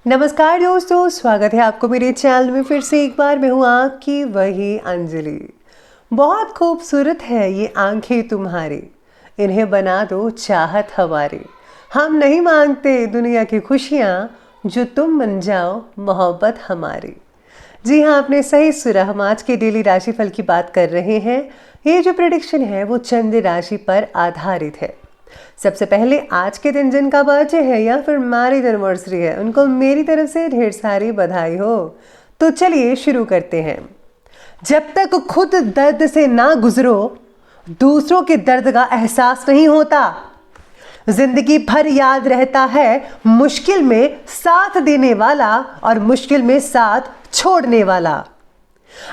नमस्कार दोस्तों, स्वागत है आपको मेरे चैनल में। फिर से एक बार मैं हूँ आपकी वही अंजलि। बहुत खूबसूरत है ये आंखें तुम्हारी, इन्हें बना दो चाहत हमारी। हम नहीं मांगते दुनिया की खुशियाँ, जो तुम बन जाओ मोहब्बत हमारी। जी हाँ, आपने सही सुना। हम आज के डेली राशिफल की बात कर रहे हैं। ये जो प्रेडिक्शन है वो चंद्र राशि पर आधारित है। सबसे पहले आज के दिन जिनका बर्थडे है या फिर मैरिज एनिवर्सरी है, उनको मेरी तरफ से ढेर सारी बधाई हो। तो चलिए शुरू करते हैं। जब तक खुद दर्द से ना गुजरो, दूसरों के दर्द का एहसास नहीं होता। जिंदगी भर याद रहता है मुश्किल में साथ देने वाला और मुश्किल में साथ छोड़ने वाला।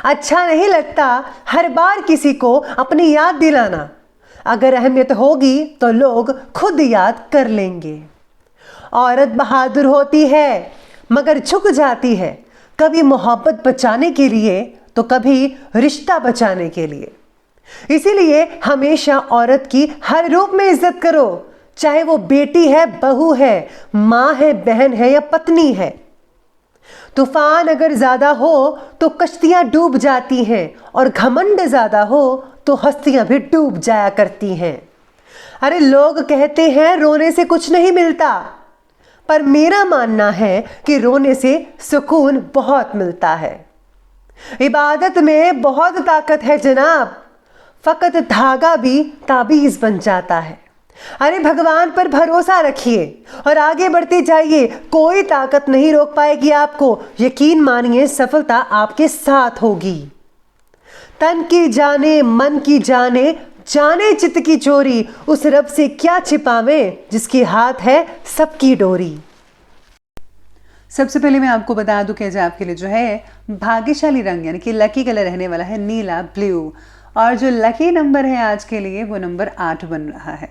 अच्छा नहीं लगता हर बार किसी को अपनी याद दिलाना। अगर अहमियत होगी तो लोग खुद याद कर लेंगे। औरत बहादुर होती है मगर झुक जाती है, कभी मोहब्बत बचाने के लिए तो कभी रिश्ता बचाने के लिए। इसीलिए हमेशा औरत की हर रूप में इज्जत करो, चाहे वो बेटी है, बहू है, माँ है, बहन है या पत्नी है। तूफान अगर ज्यादा हो तो कश्तियां डूब जाती हैं और घमंड ज्यादा हो तो हस्तियां भी डूब जाया करती हैं। अरे लोग कहते हैं रोने से कुछ नहीं मिलता, पर मेरा मानना है कि रोने से सुकून बहुत मिलता है। इबादत में बहुत ताकत है जनाब, फकत धागा भी ताबीज बन जाता है। अरे भगवान पर भरोसा रखिए और आगे बढ़ते जाइए, कोई ताकत नहीं रोक पाएगी आपको। यकीन मानिए सफलता आपके साथ होगी। तन की जाने मन की जाने, जाने चित्त की चोरी, उस रब से क्या छिपावे जिसके हाथ है सबकी डोरी। सबसे पहले मैं आपको बता दूं कि आज आपके लिए जो है भाग्यशाली रंग यानी कि लकी कलर रहने वाला है नीला, ब्लू। और जो लकी नंबर है आज के लिए वो नंबर 8 बन रहा है।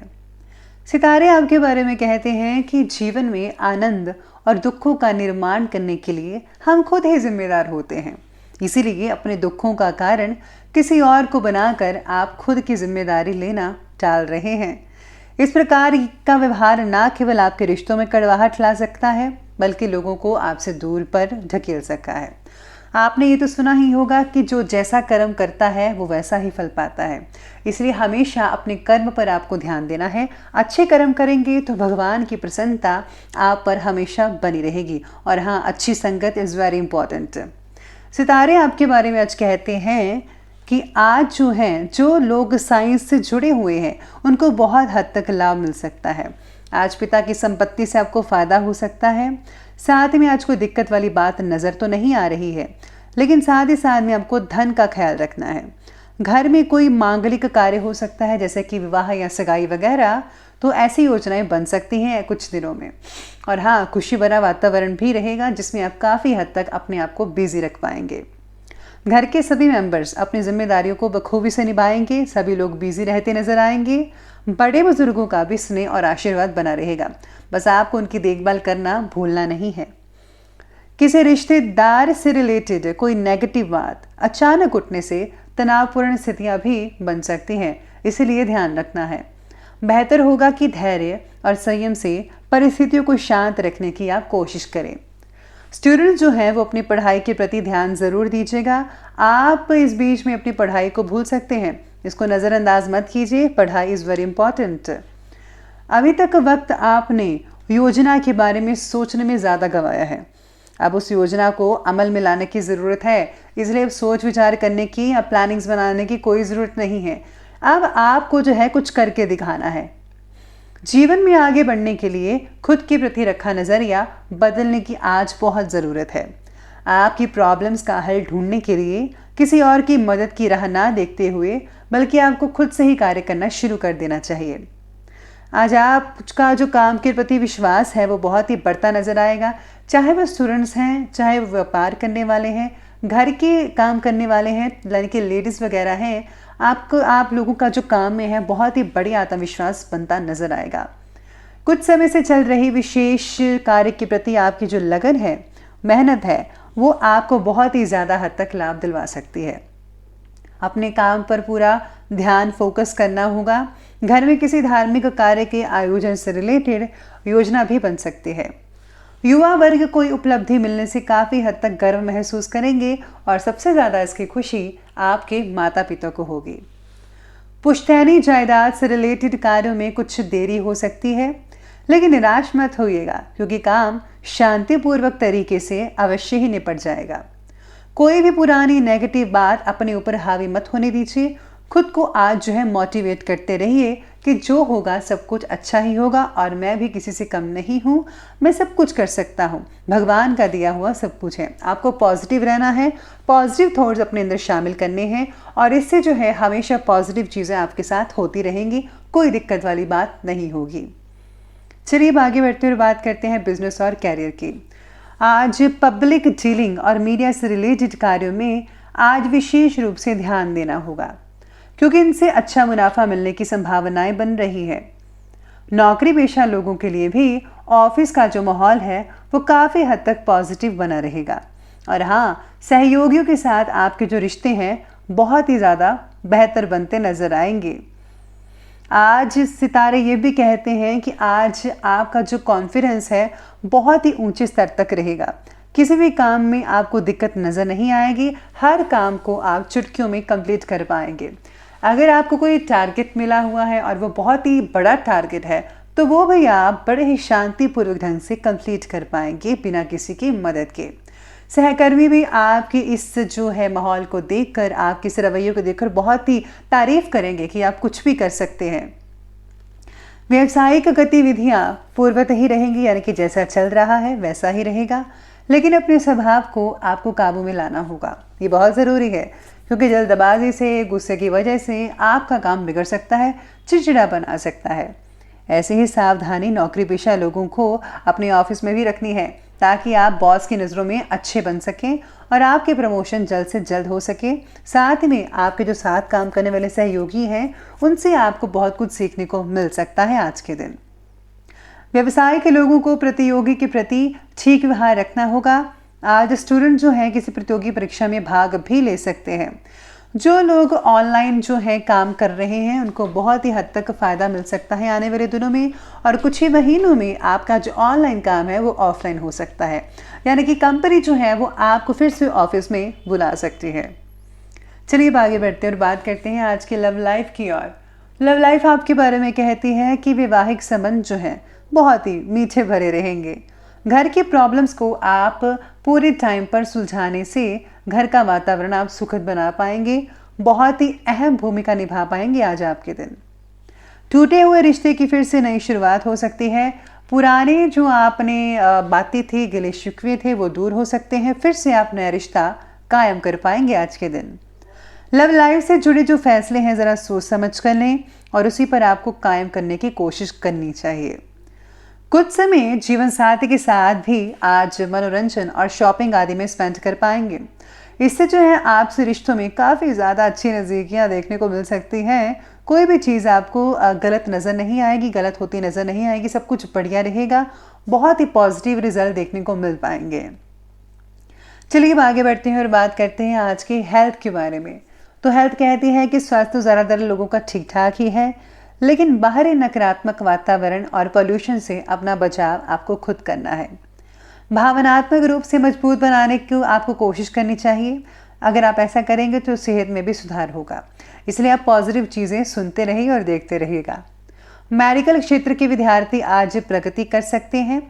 सितारे आपके बारे में कहते हैं कि जीवन में आनंद और दुखों का निर्माण करने के लिए हम खुद ही जिम्मेदार होते हैं। इसीलिए अपने दुखों का कारण किसी और को बनाकर आप खुद की जिम्मेदारी लेना टाल रहे हैं। इस प्रकार का व्यवहार ना केवल आपके रिश्तों में कड़वाहट ला सकता है, बल्कि लोगों को आपसे दूर पर ढकेल सकता है। आपने ये तो सुना ही होगा कि जो जैसा कर्म करता है वो वैसा ही फल पाता है। इसलिए हमेशा अपने कर्म पर आपको ध्यान देना है। अच्छे कर्म करेंगे तो भगवान की प्रसन्नता आप पर हमेशा बनी रहेगी। और हाँ, अच्छी संगत इज़ वेरी इंपॉर्टेंट। सितारे आपके बारे में आज कहते हैं कि आज जो लोग साइंस से जुड़े हुए हैं उनको बहुत हद तक लाभ मिल सकता है। आज पिता की संपत्ति से आपको फ़ायदा हो सकता है। साथ में आज कोई दिक्कत वाली बात नज़र तो नहीं आ रही है, लेकिन साथ ही साथ में आपको धन का ख्याल रखना है। घर में कोई मांगलिक कार्य हो सकता है, जैसे कि विवाह या सगाई वगैरह, तो ऐसी योजनाएं बन सकती हैं कुछ दिनों में। और हाँ, खुशी भरा वातावरण भी रहेगा जिसमें आप काफ़ी हद तक अपने आप को बिजी रख पाएंगे। घर के सभी मेंबर्स अपनी जिम्मेदारियों को बखूबी से निभाएंगे। सभी लोग बिजी रहते नजर आएंगे। बड़े बुजुर्गों का भी स्नेह और आशीर्वाद बना रहेगा, बस आपको उनकी देखभाल करना भूलना नहीं है। किसी रिश्तेदार से रिलेटेड कोई नेगेटिव बात अचानक उठने से तनावपूर्ण स्थितियां भी बन सकती हैं, इसीलिए ध्यान रखना है। बेहतर होगा कि धैर्य और संयम से परिस्थितियों को शांत रखने की आप कोशिश करें। स्टूडेंट जो है वो अपनी पढ़ाई के प्रति ध्यान ज़रूर दीजिएगा। आप इस बीच में अपनी पढ़ाई को भूल सकते हैं, इसको नज़रअंदाज मत कीजिए। पढ़ाई इज़ वेरी इंपॉर्टेंट। अभी तक वक्त आपने योजना के बारे में सोचने में ज़्यादा गंवाया है। अब उस योजना को अमल में लाने की ज़रूरत है, इसलिए अब सोच विचार करने की या प्लानिंग्स बनाने की कोई ज़रूरत नहीं है। अब आपको जो है कुछ करके दिखाना है। जीवन में आगे बढ़ने के लिए खुद के प्रति रखा नज़रिया बदलने की आज बहुत ज़रूरत है। आपकी प्रॉब्लम्स का हल ढूंढने के लिए किसी और की मदद की राह ना देखते हुए बल्कि आपको खुद से ही कार्य करना शुरू कर देना चाहिए। आज आपका जो काम के प्रति विश्वास है वो बहुत ही बढ़ता नजर आएगा। चाहे वो स्टूडेंट्स हैं, चाहे वो व्यापार करने वाले हैं, घर के काम करने वाले हैं, लड़के लेडीज़ वगैरह हैं, आप लोगों का जो काम में है बहुत ही बढ़िया आत्मविश्वास बनता नजर आएगा। कुछ समय से चल रही विशेष कार्य के प्रति आपकी जो लगन है, मेहनत है, वो आपको बहुत ही ज़्यादा हद तक लाभ दिलवा सकती है। अपने काम पर पूरा ध्यान फोकस करना होगा। घर में किसी धार्मिक कार्य के आयोजन से रिलेटेड योजना भी बन सकती है। युवा वर्ग कोई उपलब्धि मिलने से काफ़ी हद तक गर्व महसूस करेंगे और सबसे ज़्यादा इसकी खुशी आपके माता पिता को होगी। पुश्तैनी जायदाद से रिलेटेड कार्यों में कुछ देरी हो सकती है, लेकिन निराश मत होइएगा क्योंकि काम शांतिपूर्वक तरीके से अवश्य ही निपट जाएगा। कोई भी पुरानी नेगेटिव बात अपने ऊपर हावी मत होने दीजिए। खुद को आज जो है मोटिवेट करते रहिए कि जो होगा सब कुछ अच्छा ही होगा और मैं भी किसी से कम नहीं हूँ, मैं सब कुछ कर सकता हूँ, भगवान का दिया हुआ सब कुछ है। आपको पॉजिटिव रहना है, पॉजिटिव थॉट्स अपने अंदर शामिल करने हैं और इससे जो है हमेशा पॉजिटिव चीज़ें आपके साथ होती रहेंगी, कोई दिक्कत वाली बात नहीं होगी। चलिए अब आगे बढ़ते हुए बात करते हैं बिजनेस और कैरियर की। आज पब्लिक डीलिंग और मीडिया से रिलेटेड कार्यों में आज विशेष रूप से ध्यान देना होगा क्योंकि इनसे अच्छा मुनाफा मिलने की संभावनाएं बन रही है। नौकरी पेशा लोगों के लिए भी ऑफिस का जो माहौल है वो काफ़ी हद तक पॉजिटिव बना रहेगा और हाँ, सहयोगियों के साथ आपके जो रिश्ते हैं बहुत ही ज़्यादा बेहतर बनते नजर आएंगे। आज सितारे ये भी कहते हैं कि आज आपका जो कॉन्फिडेंस है बहुत ही ऊंचे स्तर तक रहेगा। किसी भी काम में आपको दिक्कत नज़र नहीं आएगी, हर काम को आप चुटकियों में कंप्लीट कर पाएंगे। अगर आपको कोई टारगेट मिला हुआ है और वो बहुत ही बड़ा टारगेट है तो वो भी आप बड़े ही शांतिपूर्वक ढंग से कंप्लीट कर पाएंगे बिना किसी की मदद के। सहकर्मी भी आपके इस जो है माहौल को देखकर, आपके इस रवैये को देखकर बहुत ही तारीफ करेंगे कि आप कुछ भी कर सकते हैं। व्यावसायिक गतिविधियां पूर्वत ही रहेंगी, यानी कि जैसा चल रहा है वैसा ही रहेगा, लेकिन अपने स्वभाव को आपको काबू में लाना होगा। ये बहुत ज़रूरी है क्योंकि जल्दबाजी से, गुस्से की वजह से आपका काम बिगड़ सकता है, चिड़चिड़ापन आ सकता है। ऐसे ही सावधानी नौकरी पेशा लोगों को अपने ऑफिस में भी रखनी है ताकि आप बॉस की नज़रों में अच्छे बन सकें और आपके प्रमोशन जल्द से जल्द हो सके। साथ में आपके जो साथ काम करने वाले सहयोगी हैं उनसे आपको बहुत कुछ सीखने को मिल सकता है आज के दिन। व्यवसाय के लोगों को प्रतियोगी के प्रति ठीक व्यवहार रखना होगा। आज स्टूडेंट जो है किसी प्रतियोगी परीक्षा में भाग भी ले सकते हैं। जो लोग ऑनलाइन जो है काम कर रहे हैं उनको बहुत ही हद तक फ़ायदा मिल सकता है आने वाले दिनों में, और कुछ ही महीनों में आपका जो ऑनलाइन काम है वो ऑफलाइन हो सकता है, यानी कि कंपनी जो है वो आपको फिर से ऑफिस में बुला सकती है। चलिए अब आगे बढ़ते हैं और बात करते हैं आज के लव लाइफ की ओर। लव लाइफ आपके बारे में कहती है कि वैवाहिक संबंध जो है बहुत ही मीठे भरे रहेंगे। घर की प्रॉब्लम्स को आप पूरे टाइम पर सुलझाने से घर का वातावरण आप सुखद बना पाएंगे, बहुत ही अहम भूमिका निभा पाएंगे आज आपके दिन। टूटे हुए रिश्ते की फिर से नई शुरुआत हो सकती है। पुराने जो आपने बातें थी, गिले शिकवे थे, वो दूर हो सकते हैं। फिर से आप नया रिश्ता कायम कर पाएंगे आज के दिन। लव लाइफ से जुड़े जो फैसले हैं ज़रा सोच समझ कर लें और उसी पर आपको कायम करने की कोशिश करनी चाहिए। कुछ समय जीवन साथी के साथ भी आज मनोरंजन और शॉपिंग आदि में स्पेंड कर पाएंगे। इससे जो है आपसे रिश्तों में काफ़ी ज़्यादा अच्छी नज़दीकियाँ देखने को मिल सकती हैं। कोई भी चीज़ आपको गलत नज़र नहीं आएगी, गलत होती नज़र नहीं आएगी, सब कुछ बढ़िया रहेगा, बहुत ही पॉजिटिव रिजल्ट देखने को मिल पाएंगे। चलिए अब आगे बढ़ते हैं और बात करते हैं आज की हेल्थ के बारे में। तो हेल्थ कहती है कि स्वास्थ्य तो ज़्यादातर लोगों का ठीक ठाक ही है, लेकिन बाहरी नकारात्मक वातावरण और पोल्यूशन से अपना बचाव आपको खुद करना है। भावनात्मक रूप से मजबूत बनाने की आपको कोशिश करनी चाहिए। अगर आप ऐसा करेंगे तो सेहत में भी सुधार होगा, इसलिए आप पॉजिटिव चीज़ें सुनते रहिए और देखते रहिएगा। मेडिकल क्षेत्र के विद्यार्थी आज प्रगति कर सकते हैं।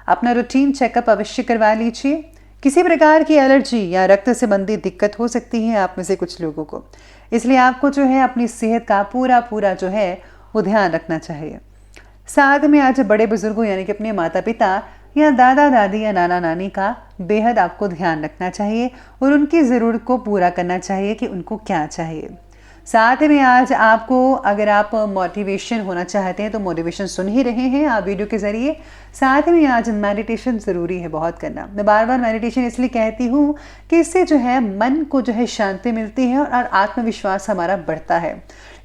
अपना रूटीन चेकअप अवश्य करवा लीजिए। किसी प्रकार की एलर्जी या रक्त संबंधी दिक्कत हो सकती है आप में से कुछ लोगों को, इसलिए आपको जो है अपनी सेहत का पूरा जो है वो ध्यान रखना चाहिए। साथ में आज बड़े बुजुर्गों यानी कि अपने माता पिता या दादा दादी या नाना नानी का बेहद आपको ध्यान रखना चाहिए और उनकी ज़रूरत को पूरा करना चाहिए कि उनको क्या चाहिए। साथ में आज आपको अगर आप मोटिवेशन होना चाहते हैं तो मोटिवेशन सुन ही रहे हैं आप वीडियो के ज़रिए। साथ में आज मेडिटेशन ज़रूरी है बहुत करना। मैं बार बार मेडिटेशन इसलिए कहती हूँ कि इससे जो है मन को जो है शांति मिलती है और आत्मविश्वास हमारा बढ़ता है।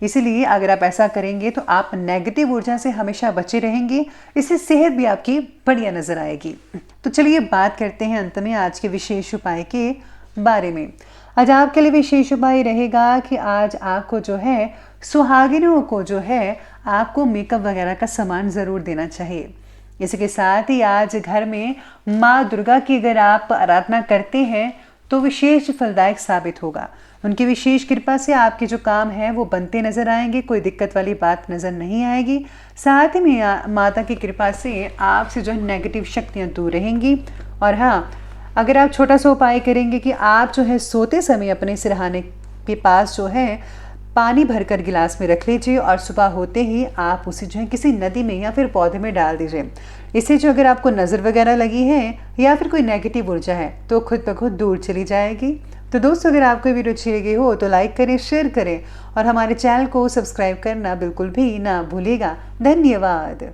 इसीलिए अगर आप ऐसा करेंगे तो आप नेगेटिव ऊर्जा से हमेशा बचे रहेंगे, इससे सेहत भी आपकी बढ़िया नज़र आएगी। तो चलिए बात करते हैं अंत में आज के विशेष उपाय के बारे में। आज आपके लिए विशेष उपाय रहेगा कि आज आपको जो है सुहागिनों को जो है आपको मेकअप वगैरह का सामान ज़रूर देना चाहिए। इसी के साथ ही आज घर में माँ दुर्गा की अगर आप आराधना करते हैं तो विशेष फलदायक साबित होगा। उनकी विशेष कृपा से आपके जो काम है वो बनते नजर आएंगे, कोई दिक्कत वाली बात नजर नहीं आएगी। साथ ही में माता की कृपा से आपसे जो है नेगेटिव शक्तियाँ दूर रहेंगी। और हाँ, अगर आप छोटा सा उपाय करेंगे कि आप जो है सोते समय अपने सिरहाने के पास जो है पानी भरकर गिलास में रख लीजिए और सुबह होते ही आप उसे जो है किसी नदी में या फिर पौधे में डाल दीजिए। इससे जो अगर आपको नज़र वगैरह लगी है या फिर कोई नेगेटिव ऊर्जा है तो खुद ब खुद दूर चली जाएगी। तो दोस्तों, अगर आपको वीडियो अच्छी लगी हो तो लाइक करें, शेयर करें और हमारे चैनल को सब्सक्राइब करना बिल्कुल भी ना भूलिएगा। धन्यवाद।